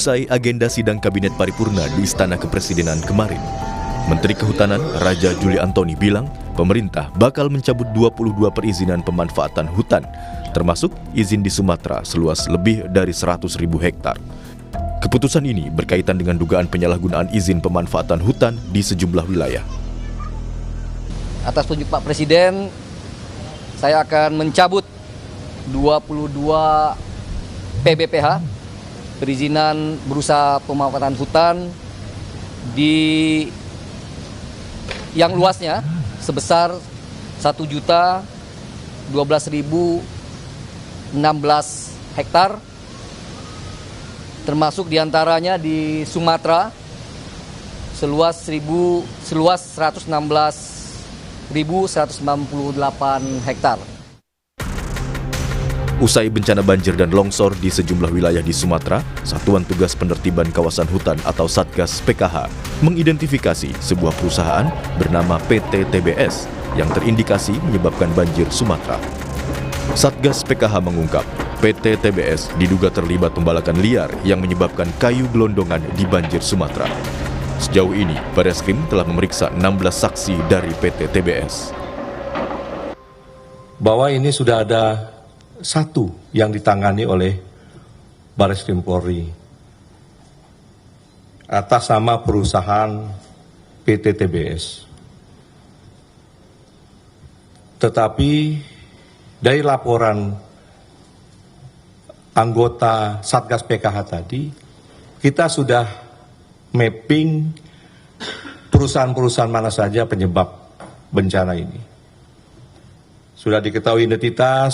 Usai agenda sidang Kabinet Paripurna di Istana Kepresidenan kemarin, Menteri Kehutanan Raja Juli Antoni bilang pemerintah bakal mencabut 22 perizinan pemanfaatan hutan, termasuk izin di Sumatera seluas lebih dari 100.000 hektar. Keputusan ini berkaitan dengan dugaan penyalahgunaan izin pemanfaatan hutan di sejumlah wilayah. Atas petunjuk Pak Presiden, saya akan mencabut 22 PBPH, perizinan berusaha pemanfaatan hutan di yang luasnya sebesar 1.012.016 hektar, termasuk diantaranya di Sumatera seluas 116.198 hektar. Usai bencana banjir dan longsor di sejumlah wilayah di Sumatera, Satuan Tugas Penertiban Kawasan Hutan atau Satgas PKH mengidentifikasi sebuah perusahaan bernama PT TBS yang terindikasi menyebabkan banjir Sumatera. Satgas PKH mengungkap, PT TBS diduga terlibat pembalakan liar yang menyebabkan kayu gelondongan di banjir Sumatera. Sejauh ini, Bareskrim telah memeriksa 16 saksi dari PT TBS. Bahwa ini sudah ada satu yang ditangani oleh Bareskrim Polri atas nama perusahaan PT TBS. Tetapi dari laporan anggota Satgas PKH tadi, kita sudah mapping perusahaan-perusahaan mana saja penyebab bencana ini. Sudah diketahui identitas,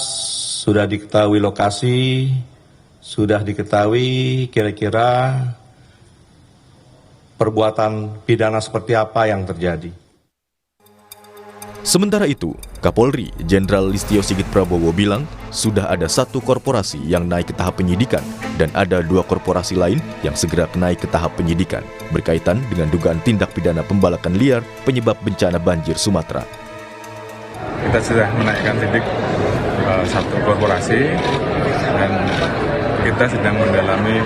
sudah diketahui lokasi, sudah diketahui kira-kira perbuatan pidana seperti apa yang terjadi. Sementara itu, Kapolri Jenderal Listio Sigit Prabowo bilang sudah ada satu korporasi yang naik ke tahap penyidikan dan ada 2 korporasi lain yang segera naik ke tahap penyidikan berkaitan dengan dugaan tindak pidana pembalakan liar penyebab bencana banjir Sumatera. Kita sudah menaikkan sidik satu korporasi dan kita sedang mendalami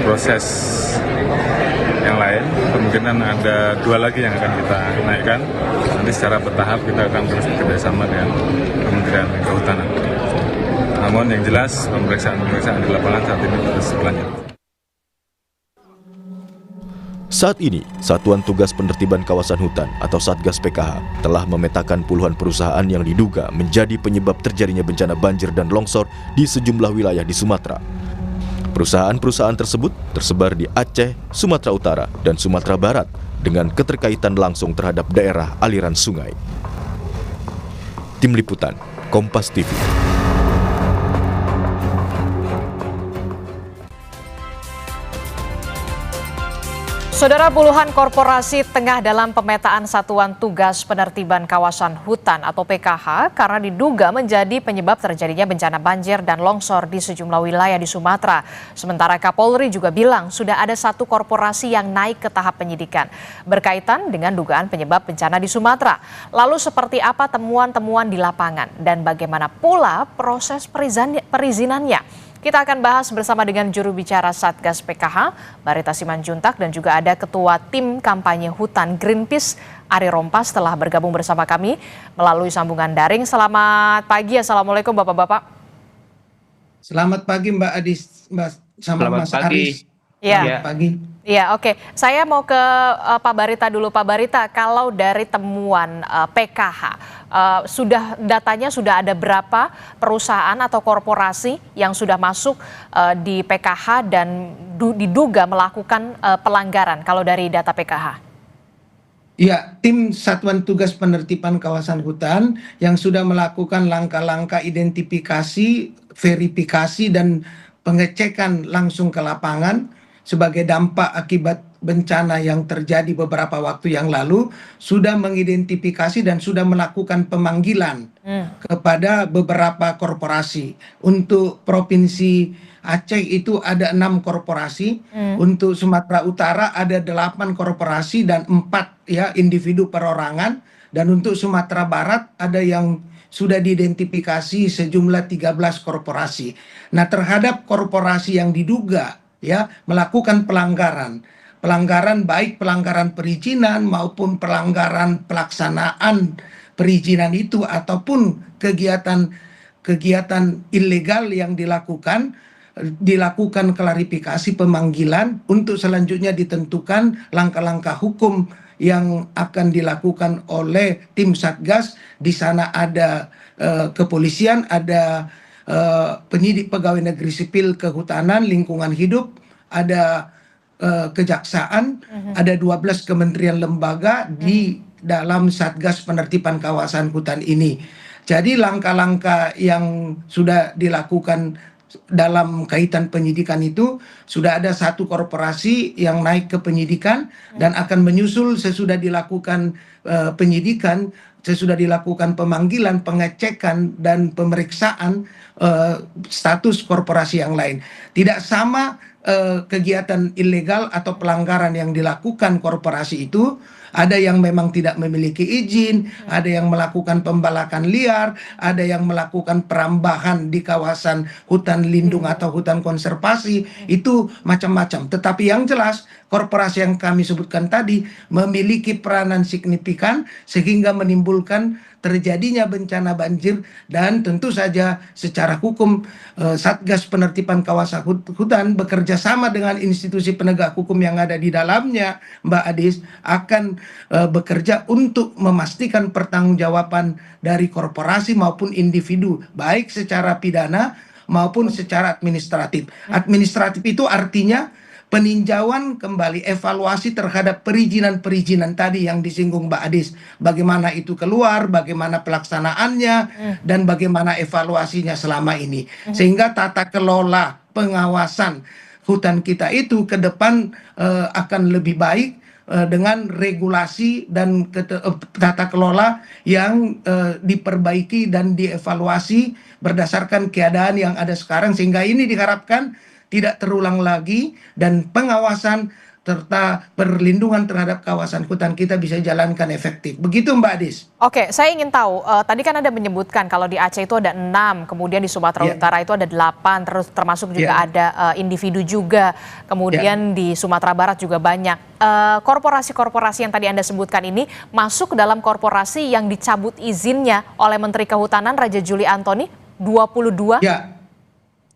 proses yang lain. Kemungkinan ada 2 lagi yang akan kita naikkan. Nanti secara bertahap kita akan terus bekerjasama dengan Kementerian Kehutanan. Namun yang jelas pemeriksaan di lapangan saat ini terus berlanjut. Saat ini, Satuan Tugas Penertiban Kawasan Hutan atau Satgas PKH telah memetakan puluhan perusahaan yang diduga menjadi penyebab terjadinya bencana banjir dan longsor di sejumlah wilayah di Sumatera. Perusahaan-perusahaan tersebut tersebar di Aceh, Sumatera Utara, dan Sumatera Barat dengan keterkaitan langsung terhadap daerah aliran sungai. Tim Liputan, Kompas TV. Saudara, puluhan korporasi tengah dalam pemetaan Satuan Tugas Penertiban Kawasan Hutan atau PKH karena diduga menjadi penyebab terjadinya bencana banjir dan longsor di sejumlah wilayah di Sumatera. Sementara Kapolri juga bilang sudah ada satu korporasi yang naik ke tahap penyidikan berkaitan dengan dugaan penyebab bencana di Sumatera. Lalu seperti apa temuan-temuan di lapangan dan bagaimana pula proses perizinannya? Kita akan bahas bersama dengan juru bicara Satgas PKH, Barita Simanjuntak, dan juga ada Ketua Tim Kampanye Hutan Greenpeace, Ari Rompas, telah bergabung bersama kami melalui sambungan daring. Selamat pagi, Assalamualaikum Bapak-Bapak. Selamat pagi Mbak Adis, Mbak sama Mas Aris. Ya. Selamat pagi. Ya, oke. Saya mau ke Pak Barita dulu. Pak Barita, kalau dari temuan PKH, datanya sudah ada berapa perusahaan atau korporasi yang sudah masuk di PKH dan diduga melakukan pelanggaran kalau dari data PKH? Ya, tim Satuan Tugas Penertiban Kawasan Hutan yang sudah melakukan langkah-langkah identifikasi, verifikasi, dan pengecekan langsung ke lapangan sebagai dampak akibat bencana yang terjadi beberapa waktu yang lalu, sudah mengidentifikasi dan sudah melakukan pemanggilan kepada beberapa korporasi. Untuk Provinsi Aceh itu ada 6 korporasi, untuk Sumatera Utara ada 8 korporasi dan 4 individu perorangan, dan untuk Sumatera Barat ada yang sudah diidentifikasi sejumlah 13 korporasi. Nah, terhadap korporasi yang diduga ya melakukan pelanggaran. Pelanggaran baik pelanggaran perizinan maupun pelanggaran pelaksanaan perizinan itu ataupun kegiatan ilegal yang dilakukan klarifikasi pemanggilan untuk selanjutnya ditentukan langkah-langkah hukum yang akan dilakukan oleh tim Satgas. Di sana ada kepolisian, ada penyidik pegawai negeri sipil kehutanan, lingkungan hidup, ada kejaksaan, ada 12 kementerian lembaga di dalam Satgas Penertiban Kawasan Hutan ini. Jadi langkah-langkah yang sudah dilakukan dalam kaitan penyidikan itu sudah ada satu korporasi yang naik ke penyidikan dan akan menyusul sesudah dilakukan penyidikan, sesudah dilakukan pemanggilan, pengecekan dan pemeriksaan status korporasi yang lain. Tidak sama kegiatan ilegal atau pelanggaran yang dilakukan korporasi itu. Ada yang memang tidak memiliki izin, ada yang melakukan pembalakan liar, ada yang melakukan perambahan di kawasan hutan lindung atau hutan konservasi, itu macam-macam. Tetapi yang jelas, korporasi yang kami sebutkan tadi memiliki peranan signifikan sehingga menimbulkan terjadinya bencana banjir, dan tentu saja secara hukum Satgas Penertiban Kawasan Hutan bekerja sama dengan institusi penegak hukum yang ada di dalamnya, Mbak Adis, akan bekerja untuk memastikan pertanggungjawaban dari korporasi maupun individu, baik secara pidana maupun secara administratif. Administratif itu artinya peninjauan kembali, evaluasi terhadap perizinan-perizinan tadi yang disinggung Mbak Adis. Bagaimana itu keluar, bagaimana pelaksanaannya, dan bagaimana evaluasinya selama ini. Sehingga tata kelola pengawasan hutan kita itu ke depan akan lebih baik dengan regulasi dan tata kelola yang diperbaiki dan dievaluasi berdasarkan keadaan yang ada sekarang, sehingga ini diharapkan tidak terulang lagi dan pengawasan serta perlindungan terhadap kawasan hutan kita bisa jalankan efektif. Begitu Mbak Adis. Oke, saya ingin tahu, tadi kan Anda menyebutkan kalau di Aceh itu ada 6, kemudian di Sumatera Utara itu ada 8, terus termasuk juga ada individu juga, kemudian di Sumatera Barat juga banyak. Korporasi-korporasi yang tadi Anda sebutkan ini masuk dalam korporasi yang dicabut izinnya oleh Menteri Kehutanan Raja Juli Antoni 22?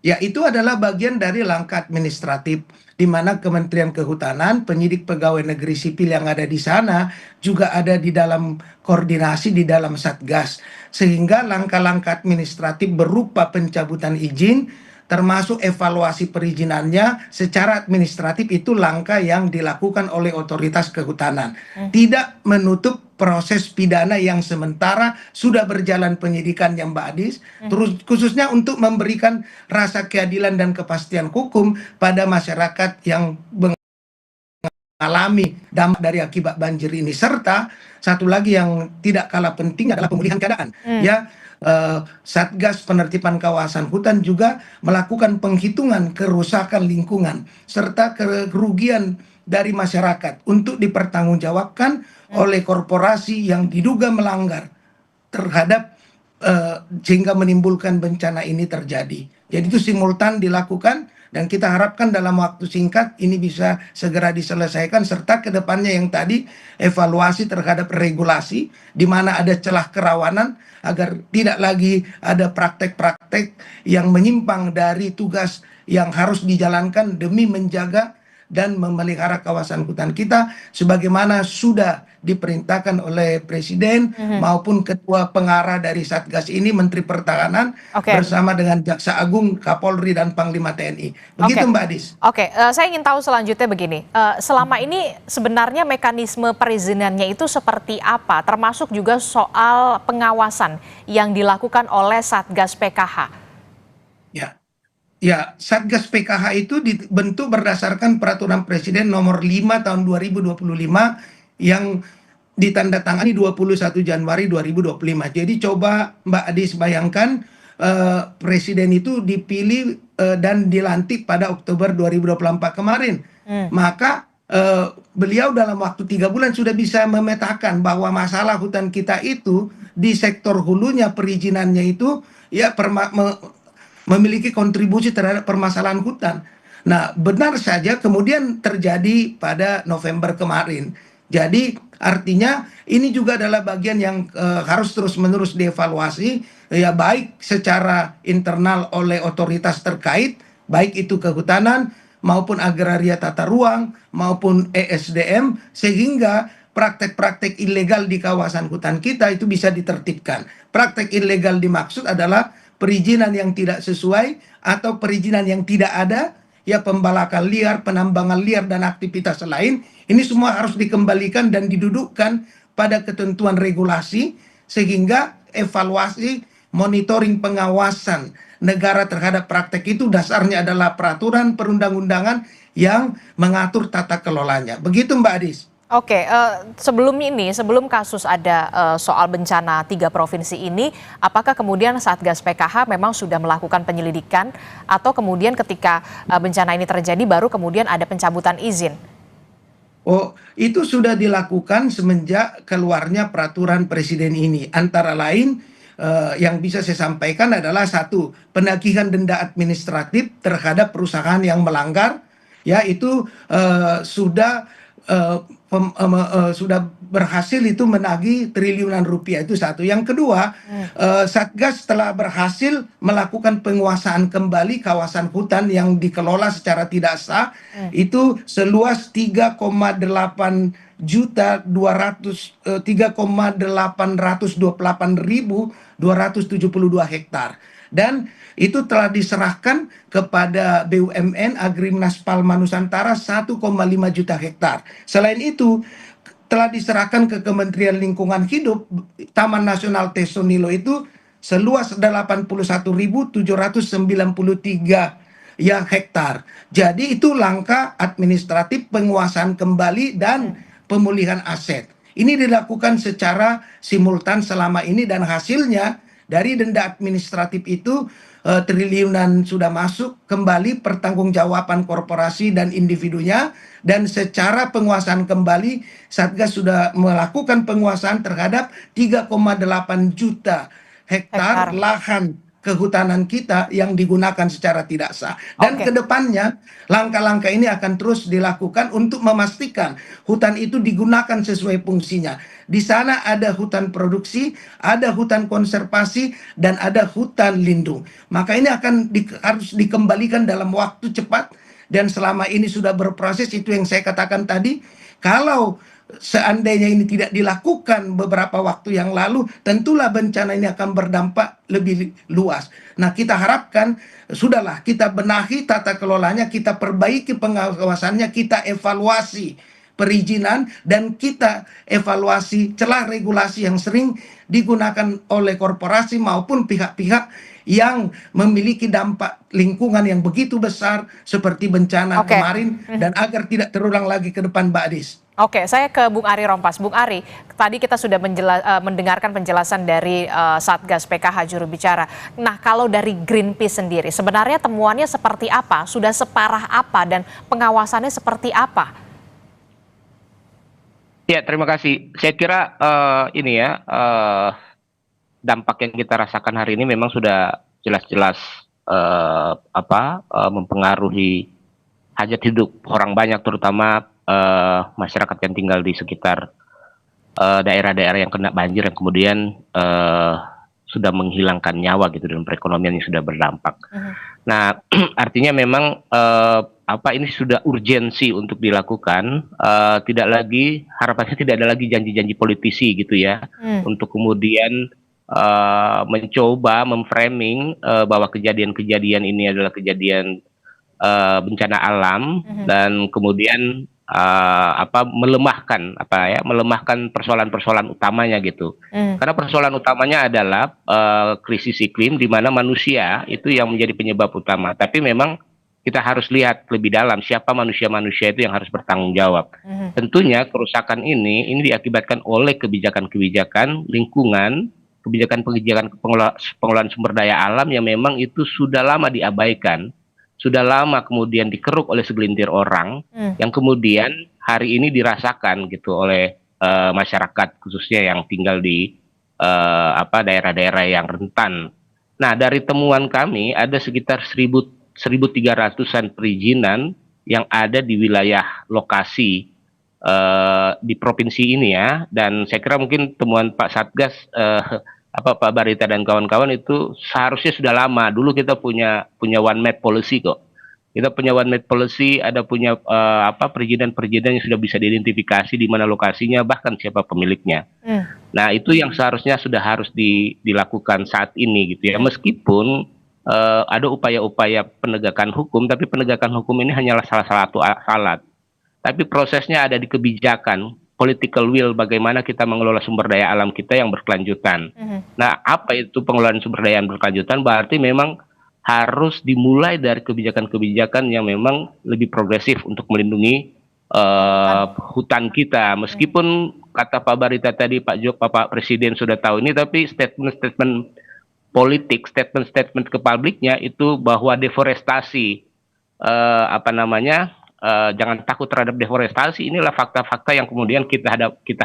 Ya, itu adalah bagian dari langkah administratif di mana Kementerian Kehutanan, penyidik pegawai negeri sipil yang ada di sana juga ada di dalam koordinasi di dalam Satgas. Sehingga langkah-langkah administratif berupa pencabutan izin termasuk evaluasi perizinannya secara administratif itu langkah yang dilakukan oleh otoritas kehutanan. Tidak menutup proses pidana yang sementara sudah berjalan penyidikan yang Mbak Adis, terus khususnya untuk memberikan rasa keadilan dan kepastian hukum pada masyarakat yang mengalami dampak dari akibat banjir ini. Serta satu lagi yang tidak kalah penting adalah pemulihan keadaan. Satgas Penertiban Kawasan Hutan juga melakukan penghitungan kerusakan lingkungan serta kerugian dari masyarakat untuk dipertanggungjawabkan oleh korporasi yang diduga melanggar terhadap sehingga menimbulkan bencana ini terjadi. Jadi itu simultan dilakukan dan kita harapkan dalam waktu singkat ini bisa segera diselesaikan, serta kedepannya yang tadi evaluasi terhadap regulasi di mana ada celah kerawanan agar tidak lagi ada praktek-praktek yang menyimpang dari tugas yang harus dijalankan demi menjaga dan memelihara kawasan hutan kita sebagaimana sudah diperintahkan oleh Presiden maupun Ketua Pengarah dari Satgas ini, Menteri Pertahanan bersama dengan Jaksa Agung, Kapolri, dan Panglima TNI. Begitu Mbak Adis. Saya ingin tahu selanjutnya begini, selama ini sebenarnya mekanisme perizinannya itu seperti apa, termasuk juga soal pengawasan yang dilakukan oleh Satgas PKH? Ya, Satgas PKH itu dibentuk berdasarkan Peraturan Presiden nomor 5 tahun 2025 yang ditandatangani 21 Januari 2025. Jadi coba Mbak Adis bayangkan Presiden itu dipilih dan dilantik pada Oktober 2024 kemarin. Maka beliau dalam waktu 3 bulan sudah bisa memetakan bahwa masalah hutan kita itu di sektor hulunya perizinannya itu ya memiliki kontribusi terhadap permasalahan hutan. Nah, benar saja kemudian terjadi pada November kemarin. Jadi artinya ini juga adalah bagian yang harus terus-menerus dievaluasi, ya baik secara internal oleh otoritas terkait, baik itu kehutanan maupun agraria tata ruang maupun ESDM, sehingga praktek-praktek ilegal di kawasan hutan kita itu bisa ditertibkan. Praktek ilegal dimaksud adalah perizinan yang tidak sesuai atau perizinan yang tidak ada, ya pembalakan liar, penambangan liar, dan aktivitas lain. Ini semua harus dikembalikan dan didudukkan pada ketentuan regulasi, sehingga evaluasi, monitoring, pengawasan negara terhadap praktek itu dasarnya adalah peraturan perundang-undangan yang mengatur tata kelolanya. Begitu Mbak Adis. Oke, sebelum kasus ada soal bencana 3 provinsi ini, apakah kemudian Satgas PKH memang sudah melakukan penyelidikan atau kemudian ketika bencana ini terjadi baru kemudian ada pencabutan izin? Oh, itu sudah dilakukan semenjak keluarnya peraturan presiden ini. Antara lain yang bisa saya sampaikan adalah 1, penagihan denda administratif terhadap perusahaan yang melanggar, ya itu sudah berhasil itu menagih triliunan rupiah, itu 1. Yang kedua, Satgas telah berhasil melakukan penguasaan kembali kawasan hutan yang dikelola secara tidak sah, itu seluas 3,828.272 hektar. Dan itu telah diserahkan kepada BUMN Agriminas Palma Nusantara 1,5 juta hektar. Selain itu, telah diserahkan ke Kementerian Lingkungan Hidup Taman Nasional Tesonilo itu seluas 81.793 ya hektar. Jadi itu langkah administratif penguasaan kembali dan pemulihan aset. Ini dilakukan secara simultan selama ini, dan hasilnya dari denda administratif itu triliunan sudah masuk kembali pertanggungjawaban korporasi dan individunya, dan secara penguasaan kembali Satgas sudah melakukan penguasaan terhadap 3,8 juta hektar lahan kehutanan kita yang digunakan secara tidak sah. Dan kedepannya langkah-langkah ini akan terus dilakukan untuk memastikan hutan itu digunakan sesuai fungsinya. Di sana ada hutan produksi, ada hutan konservasi, dan ada hutan lindung. Maka ini harus dikembalikan dalam waktu cepat, dan selama ini sudah berproses. Itu yang saya katakan tadi, kalau seandainya ini tidak dilakukan beberapa waktu yang lalu, tentulah bencana ini akan berdampak lebih luas. Nah, kita harapkan sudahlah kita benahi tata kelolanya, kita perbaiki pengawasannya, kita evaluasi perizinan, dan kita evaluasi celah regulasi yang sering digunakan oleh korporasi maupun pihak-pihak yang memiliki dampak lingkungan yang begitu besar seperti bencana kemarin, dan agar tidak terulang lagi ke depan, Mbak Adis. Oke, saya ke Bung Ari Rompas. Bung Ari, tadi kita sudah mendengarkan penjelasan dari Satgas PKH juru bicara. Nah, kalau dari Greenpeace sendiri, sebenarnya temuannya seperti apa? Sudah separah apa dan pengawasannya seperti apa? Ya, terima kasih. Saya kira dampak yang kita rasakan hari ini memang sudah jelas-jelas mempengaruhi hajat hidup orang banyak, terutama masyarakat yang tinggal di sekitar daerah-daerah yang kena banjir, yang kemudian sudah menghilangkan nyawa gitu, dan perekonomian yang sudah berdampak. Nah, artinya memang ini sudah urgensi untuk dilakukan. Harapannya tidak ada lagi janji-janji politisi gitu ya, untuk kemudian mencoba memframing bahwa kejadian-kejadian ini adalah kejadian bencana alam, dan kemudian melemahkan persoalan-persoalan utamanya gitu. Karena persoalan utamanya adalah krisis iklim, di mana manusia itu yang menjadi penyebab utama. Tapi memang kita harus lihat lebih dalam siapa manusia-manusia itu yang harus bertanggung jawab. Tentunya kerusakan ini diakibatkan oleh kebijakan-kebijakan lingkungan, kebijakan-kebijakan pengelolaan sumber daya alam yang memang itu sudah lama diabaikan, sudah lama kemudian dikeruk oleh segelintir orang, yang kemudian hari ini dirasakan gitu oleh masyarakat, khususnya yang tinggal di daerah-daerah yang rentan. Nah, dari temuan kami ada sekitar 1.300-an perizinan yang ada di wilayah lokasi di provinsi ini ya. Dan saya kira mungkin temuan Pak Satgas Pak Barita dan kawan-kawan itu seharusnya sudah lama. Dulu kita punya one map policy kok. Kita punya one map policy, ada punya perizinan-perizinan yang sudah bisa diidentifikasi di mana lokasinya, bahkan siapa pemiliknya. Nah, itu yang seharusnya sudah harus dilakukan saat ini gitu ya. Meskipun ada upaya-upaya penegakan hukum, tapi penegakan hukum ini hanyalah salah satu alat. Tapi prosesnya ada di kebijakan, political will, bagaimana kita mengelola sumber daya alam kita yang berkelanjutan. Nah, apa itu pengelolaan sumber daya yang berkelanjutan? Berarti memang harus dimulai dari kebijakan-kebijakan yang memang lebih progresif untuk melindungi hutan kita. Meskipun kata Pak Barita tadi, Pak Presiden sudah tahu ini, tapi statement-statement politik, statement-statement ke publiknya itu bahwa deforestasi, jangan takut terhadap deforestasi, inilah fakta-fakta yang kemudian kita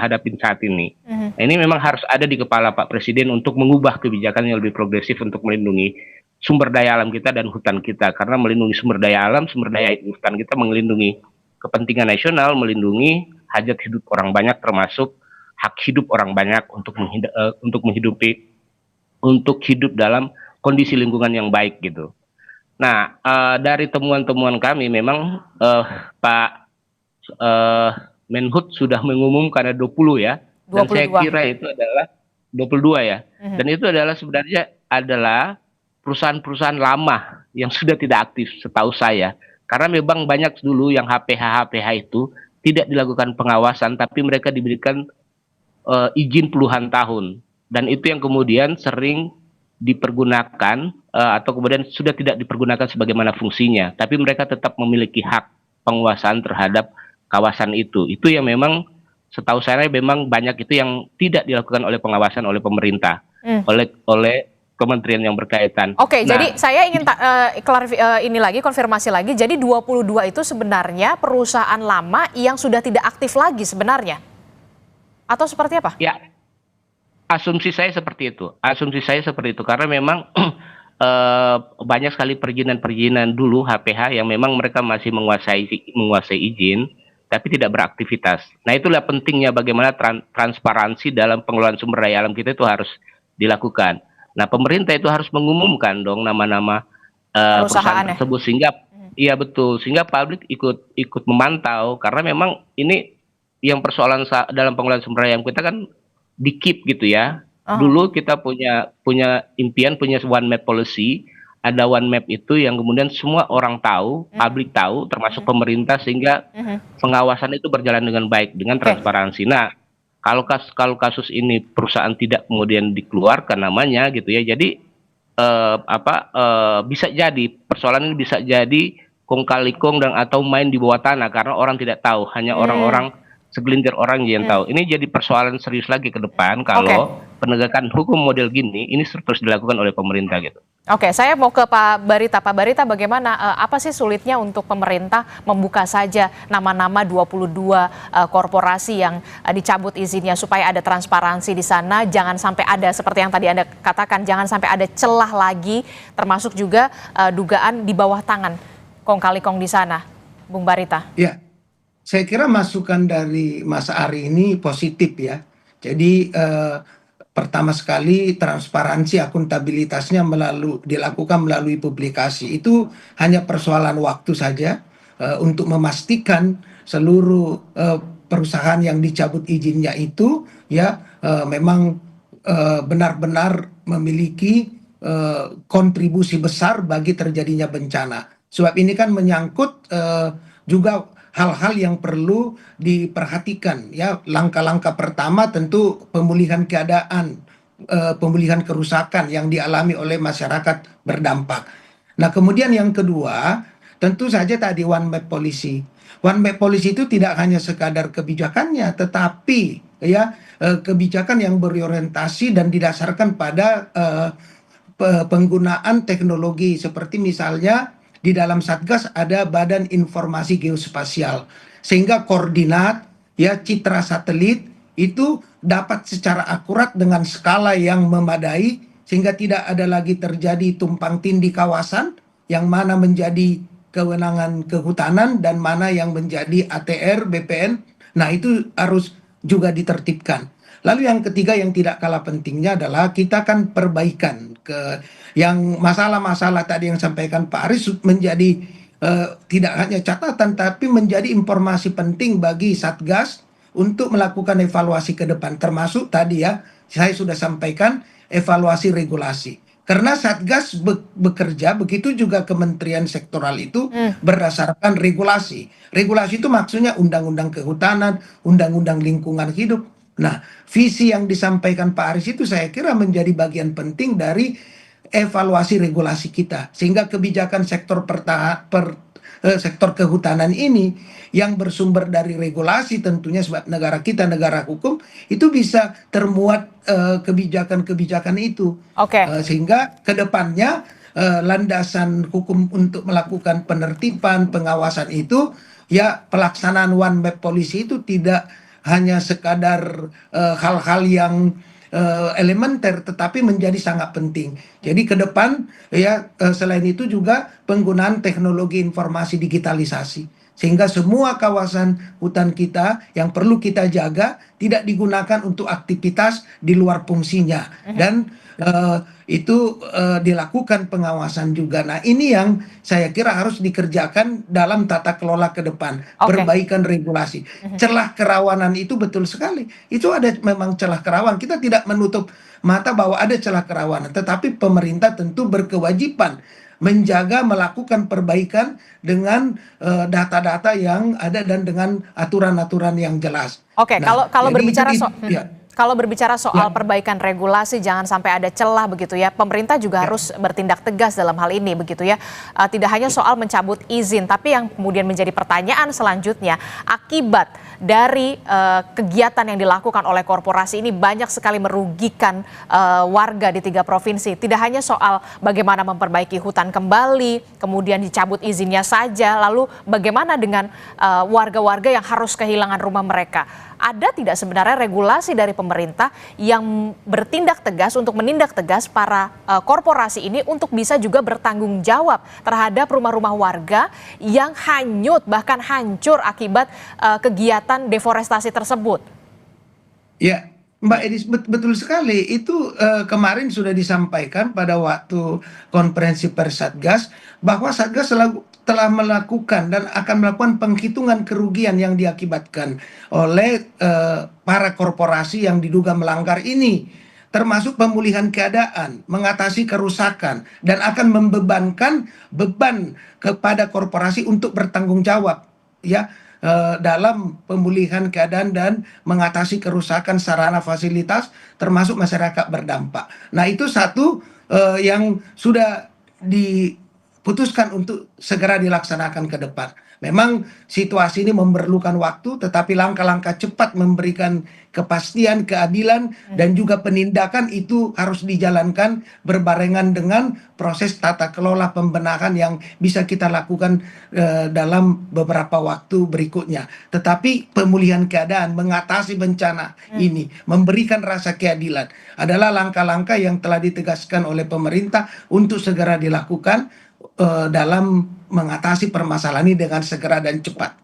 hadapin saat ini. Nah, ini memang harus ada di kepala Pak Presiden untuk mengubah kebijakan yang lebih progresif untuk melindungi sumber daya alam kita dan hutan kita. Karena melindungi sumber daya alam, sumber daya hutan kita melindungi kepentingan nasional, melindungi hajat hidup orang banyak, termasuk hak hidup orang banyak untuk hidup dalam kondisi lingkungan yang baik gitu. Nah, dari temuan-temuan kami memang Pak Menhub sudah mengumumkan ada 20 ya. 22. Dan saya kira itu adalah 22 ya. Dan itu adalah sebenarnya adalah perusahaan-perusahaan lama yang sudah tidak aktif setahu saya. Karena memang banyak dulu yang HPH itu tidak dilakukan pengawasan, tapi mereka diberikan izin puluhan tahun. Dan itu yang kemudian sering dipergunakan atau kemudian sudah tidak dipergunakan sebagaimana fungsinya, tapi mereka tetap memiliki hak penguasaan terhadap kawasan itu. Itu yang memang setahu saya memang banyak itu yang tidak dilakukan oleh pengawasan oleh pemerintah, oleh kementerian yang berkaitan. Oke, jadi saya ingin konfirmasi lagi. Jadi 22 itu sebenarnya perusahaan lama yang sudah tidak aktif lagi sebenarnya, atau seperti apa? Ya. Asumsi saya seperti itu karena memang banyak sekali perizinan dulu HPH yang memang mereka masih menguasai izin tapi tidak beraktivitas. Nah, itulah pentingnya bagaimana transparansi dalam pengelolaan sumber daya alam kita itu harus dilakukan. Nah, pemerintah itu harus mengumumkan dong nama-nama perusahaan tersebut sehingga iya betul, sehingga publik ikut memantau, karena memang ini yang persoalan dalam pengelolaan sumber daya alam kita kan di-keep gitu ya. Dulu kita punya impian, punya one map policy, ada one map itu yang kemudian semua orang tahu, publik tahu, termasuk pemerintah, sehingga pengawasan itu berjalan dengan baik, dengan transparansi. Nah, kalau kasus ini perusahaan tidak kemudian dikeluarkan namanya gitu ya, jadi bisa jadi persoalan ini bisa jadi kong kali kong dan atau main di bawah tanah karena orang tidak tahu, hanya orang-orang segelintir orang yang tahu. Ini jadi persoalan serius lagi ke depan kalau penegakan hukum model gini ini terus dilakukan oleh pemerintah gitu. Oke, saya mau ke Pak Barita. Pak Barita, bagaimana apa sih sulitnya untuk pemerintah membuka saja nama-nama 22 korporasi yang dicabut izinnya supaya ada transparansi di sana, jangan sampai ada seperti yang tadi Anda katakan, jangan sampai ada celah lagi, termasuk juga dugaan di bawah tangan kong kali kong di sana, Bung Barita. Ya. Saya kira masukan dari Mas Ari ini positif ya. Jadi pertama sekali transparansi akuntabilitasnya dilakukan melalui publikasi. Itu hanya persoalan waktu saja untuk memastikan seluruh perusahaan yang dicabut izinnya itu ya memang benar-benar memiliki kontribusi besar bagi terjadinya bencana. Sebab ini kan menyangkut juga hal-hal yang perlu diperhatikan ya. Langkah-langkah pertama tentu pemulihan keadaan, pemulihan kerusakan yang dialami oleh masyarakat berdampak. Nah, kemudian yang kedua tentu saja tadi one map policy. One map policy itu tidak hanya sekadar kebijakannya, tetapi ya kebijakan yang berorientasi dan didasarkan pada penggunaan teknologi, seperti misalnya di dalam Satgas ada Badan Informasi Geospasial, sehingga koordinat ya citra satelit itu dapat secara akurat dengan skala yang memadai, sehingga tidak ada lagi terjadi tumpang tindih kawasan yang mana menjadi kewenangan kehutanan dan mana yang menjadi ATR, BPN. Nah, itu harus juga ditertibkan. Lalu yang ketiga yang tidak kalah pentingnya adalah kita kan perbaikan ke yang masalah-masalah tadi yang sampaikan Pak Aris menjadi tidak hanya catatan tapi menjadi informasi penting bagi Satgas untuk melakukan evaluasi ke depan, termasuk tadi ya saya sudah sampaikan evaluasi regulasi. Karena Satgas bekerja, begitu juga kementerian sektoral itu berdasarkan regulasi. Regulasi itu maksudnya undang-undang kehutanan, undang-undang lingkungan hidup. Nah, visi yang disampaikan Pak Aris itu saya kira menjadi bagian penting dari evaluasi regulasi kita. Sehingga kebijakan sektor kehutanan ini yang bersumber dari regulasi tentunya sebab negara kita negara hukum itu bisa termuat kebijakan-kebijakan itu. Oke. Sehingga kedepannya landasan hukum untuk melakukan penertiban pengawasan itu ya pelaksanaan one map policy itu tidak hanya sekadar hal-hal yang elementer tetapi menjadi sangat penting. Jadi ke depan ya selain itu juga penggunaan teknologi informasi digitalisasi sehingga semua kawasan hutan kita yang perlu kita jaga tidak digunakan untuk aktivitas di luar fungsinya dan itu dilakukan pengawasan juga. Nah, ini yang saya kira harus dikerjakan dalam tata kelola ke depan, perbaikan regulasi. Celah kerawanan itu betul sekali. Itu ada memang celah kerawanan. Kita tidak menutup mata bahwa ada celah kerawanan, tetapi pemerintah tentu berkewajiban menjaga melakukan perbaikan dengan data-data yang ada dan dengan aturan-aturan yang jelas. Oke, Nah, kalau jadi berbicara itu kalau berbicara soal perbaikan regulasi, jangan sampai ada celah begitu ya. Pemerintah juga harus bertindak tegas dalam hal ini begitu ya. Tidak hanya soal mencabut izin, tapi yang kemudian menjadi pertanyaan selanjutnya, akibat dari kegiatan yang dilakukan oleh korporasi ini banyak sekali merugikan warga di 3 provinsi. Tidak hanya soal bagaimana memperbaiki hutan kembali, kemudian dicabut izinnya saja, lalu bagaimana dengan warga-warga yang harus kehilangan rumah mereka. Ada tidak sebenarnya regulasi dari pemerintah yang bertindak tegas untuk menindak tegas para korporasi ini untuk bisa juga bertanggung jawab terhadap rumah-rumah warga yang hanyut bahkan hancur akibat kegiatan deforestasi tersebut? Ya, Mbak Edis, betul sekali. Itu kemarin sudah disampaikan pada waktu konferensi pers Satgas bahwa Satgas telah melakukan dan akan melakukan penghitungan kerugian yang diakibatkan oleh para korporasi yang diduga melanggar ini, termasuk pemulihan keadaan, mengatasi kerusakan, dan akan membebankan beban kepada korporasi untuk bertanggung jawab, ya. Dalam pemulihan keadaan dan mengatasi kerusakan sarana fasilitas termasuk masyarakat berdampak. Nah, itu satu yang sudah diputuskan untuk segera dilaksanakan ke depan. Memang situasi ini memerlukan waktu, tetapi langkah-langkah cepat memberikan kepastian, keadilan, dan juga penindakan itu harus dijalankan berbarengan dengan proses tata kelola pembenahan yang bisa kita lakukan dalam beberapa waktu berikutnya. Tetapi pemulihan keadaan, mengatasi bencana ini, memberikan rasa keadilan adalah langkah-langkah yang telah ditegaskan oleh pemerintah untuk segera dilakukan dalam mengatasi permasalahan ini dengan segera dan cepat.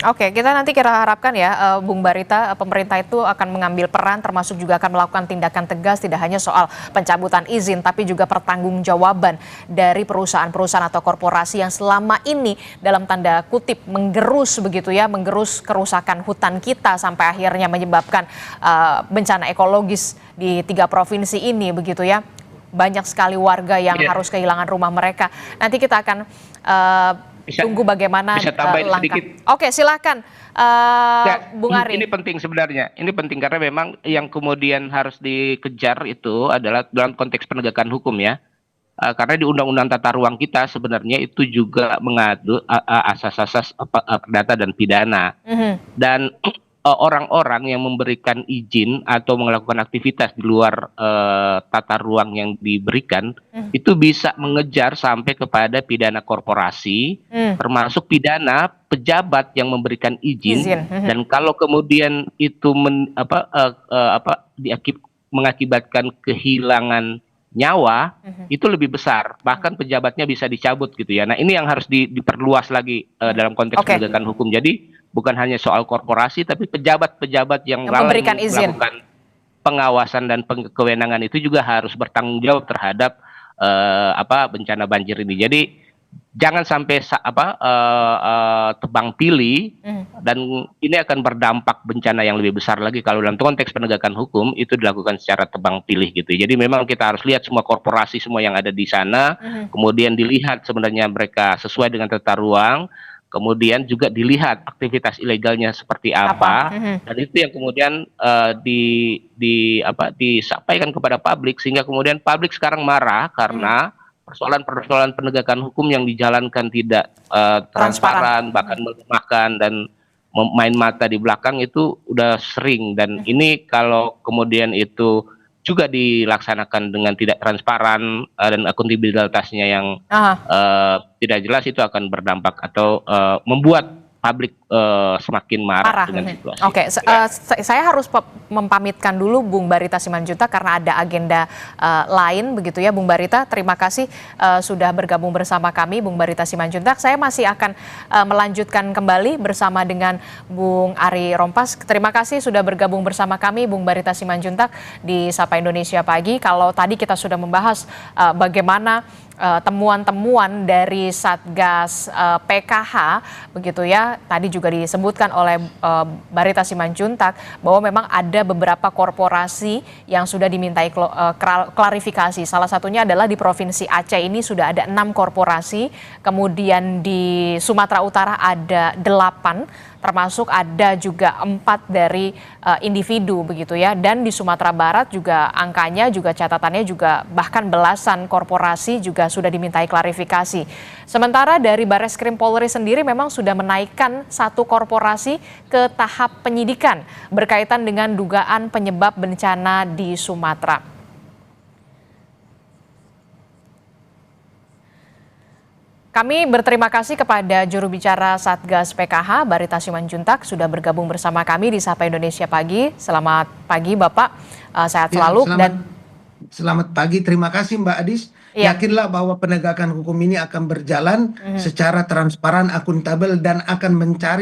Oke, kita nanti harapkan ya Bung Barita, pemerintah itu akan mengambil peran termasuk juga akan melakukan tindakan tegas tidak hanya soal pencabutan izin tapi juga pertanggungjawaban dari perusahaan-perusahaan atau korporasi yang selama ini dalam tanda kutip menggerus begitu ya, menggerus kerusakan hutan kita sampai akhirnya menyebabkan bencana ekologis di 3 provinsi ini begitu ya. Banyak sekali warga yang harus kehilangan rumah mereka. Nanti kita akan tunggu bagaimana langkah. Sedikit. Oke, silakan Bung Ari. Ini penting sebenarnya. Ini penting karena memang yang kemudian harus dikejar itu adalah dalam konteks penegakan hukum ya. Karena di Undang-Undang Tata Ruang kita sebenarnya itu juga mengatur asas-asas perdata dan pidana. Dan orang-orang yang memberikan izin atau melakukan aktivitas di luar tata ruang yang diberikan itu bisa mengejar sampai kepada pidana korporasi, termasuk pidana pejabat yang memberikan izin. Dan kalau kemudian itu mengakibatkan kehilangan nyawa itu lebih besar, bahkan pejabatnya bisa dicabut gitu ya. Nah ini yang harus diperluas lagi dalam konteks penegakan hukum. Jadi bukan hanya soal korporasi, tapi pejabat-pejabat yang lalai memberikan izin, melakukan pengawasan dan kewenangan itu juga harus bertanggung jawab terhadap bencana banjir ini. Jadi jangan sampai tebang pilih, dan ini akan berdampak bencana yang lebih besar lagi kalau dalam konteks penegakan hukum itu dilakukan secara tebang pilih gitu. Jadi memang kita harus lihat semua korporasi semua yang ada di sana, kemudian dilihat sebenarnya mereka sesuai dengan tata ruang, kemudian juga dilihat aktivitas ilegalnya seperti apa, dan itu yang kemudian disampaikan kepada publik, sehingga kemudian publik sekarang marah karena persoalan-persoalan penegakan hukum yang dijalankan tidak transparan, bahkan melemahkan dan main mata di belakang itu udah sering. Dan ini kalau kemudian itu juga dilaksanakan dengan tidak transparan dan akuntabilitasnya yang tidak jelas, itu akan berdampak atau membuat publik semakin marah dengan situasi. Oke, saya harus mempamitkan dulu Bung Barita Simanjuntak karena ada agenda lain begitu ya Bung Barita. Terima kasih sudah bergabung bersama kami Bung Barita Simanjuntak. Saya masih akan melanjutkan kembali bersama dengan Bung Ari Rompas. Terima kasih sudah bergabung bersama kami Bung Barita Simanjuntak di Sapa Indonesia Pagi. Kalau tadi kita sudah membahas bagaimana temuan-temuan dari Satgas PKH begitu ya, tadi juga disebutkan oleh Barita Simanjuntak bahwa memang ada beberapa korporasi yang sudah dimintai klarifikasi. Salah satunya adalah di Provinsi Aceh ini sudah ada 6 korporasi, kemudian di Sumatera Utara ada 8, termasuk ada juga 4 dari individu begitu ya, dan di Sumatera Barat juga angkanya juga catatannya juga bahkan belasan korporasi juga sudah dimintai klarifikasi. Sementara dari Bareskrim Polri sendiri memang sudah menaikkan 1 korporasi ke tahap penyidikan berkaitan dengan dugaan penyebab bencana di Sumatera. Kami berterima kasih kepada juru bicara Satgas PKH, Barita Simanjuntak, sudah bergabung bersama kami di Sapa Indonesia Pagi. Selamat pagi Bapak, sehat selalu. Selamat pagi, terima kasih Mbak Adis. Yakinlah bahwa penegakan hukum ini akan berjalan secara transparan, akuntabel, dan akan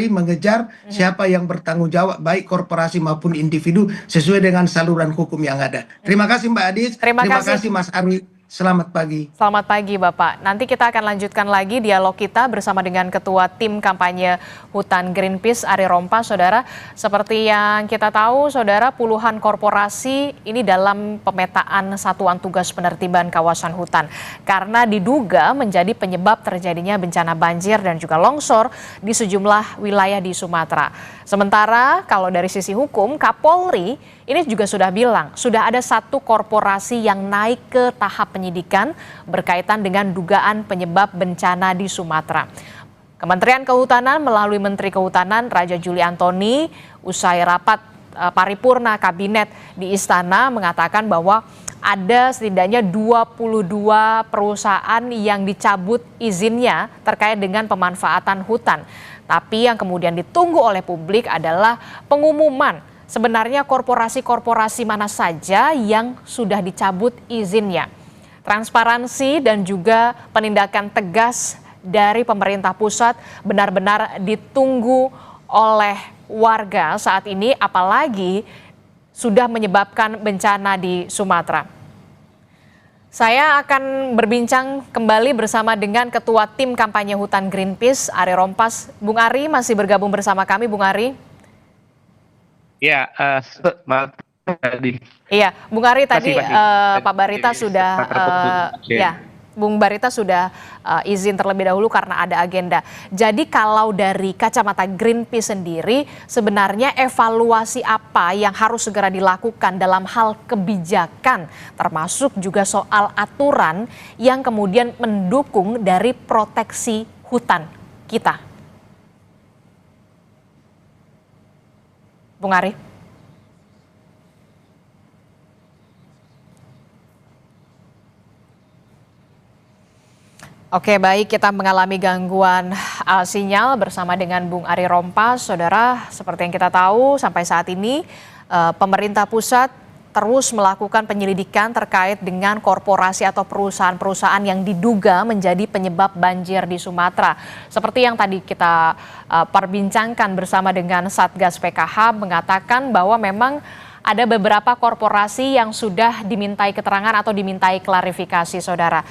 mengejar siapa yang bertanggung jawab, baik korporasi maupun individu, sesuai dengan saluran hukum yang ada. Terima kasih Mbak Adis, terima kasih Mas Ari. Selamat pagi. Selamat pagi Bapak. Nanti kita akan lanjutkan lagi dialog kita bersama dengan Ketua Tim Kampanye Hutan Greenpeace Ari Rompas. Saudara, seperti yang kita tahu saudara, puluhan korporasi ini dalam pemetaan Satuan Tugas Penertiban Kawasan Hutan karena diduga menjadi penyebab terjadinya bencana banjir dan juga longsor di sejumlah wilayah di Sumatera. Sementara kalau dari sisi hukum, Kapolri ini juga sudah bilang sudah ada 1 korporasi yang naik ke tahap penyidikan berkaitan dengan dugaan penyebab bencana di Sumatera. Kementerian Kehutanan melalui Menteri Kehutanan Raja Juli Antoni usai rapat paripurna kabinet di Istana mengatakan bahwa ada setidaknya 22 perusahaan yang dicabut izinnya terkait dengan pemanfaatan hutan. Tapi yang kemudian ditunggu oleh publik adalah pengumuman sebenarnya korporasi-korporasi mana saja yang sudah dicabut izinnya. Transparansi dan juga penindakan tegas dari pemerintah pusat benar-benar ditunggu oleh warga saat ini, apalagi sudah menyebabkan bencana di Sumatera. Saya akan berbincang kembali bersama dengan Ketua Tim Kampanye Hutan Greenpeace, Ari Rompas. Bung Ari masih bergabung bersama kami, Bung Ari. Ya, Iya, Bung Ari tadi Pak Barita sudah, Bung Barita sudah izin terlebih dahulu karena ada agenda. Jadi kalau dari kacamata Greenpeace sendiri, sebenarnya evaluasi apa yang harus segera dilakukan dalam hal kebijakan, termasuk juga soal aturan yang kemudian mendukung dari proteksi hutan kita? Bung Ari. Oke, baik, kita mengalami gangguan sinyal bersama dengan Bung Ari Rompas. Saudara, seperti yang kita tahu sampai saat ini pemerintah pusat terus melakukan penyelidikan terkait dengan korporasi atau perusahaan-perusahaan yang diduga menjadi penyebab banjir di Sumatera. Seperti yang tadi kita perbincangkan bersama dengan Satgas PKH mengatakan bahwa memang ada beberapa korporasi yang sudah dimintai keterangan atau dimintai klarifikasi, Saudara.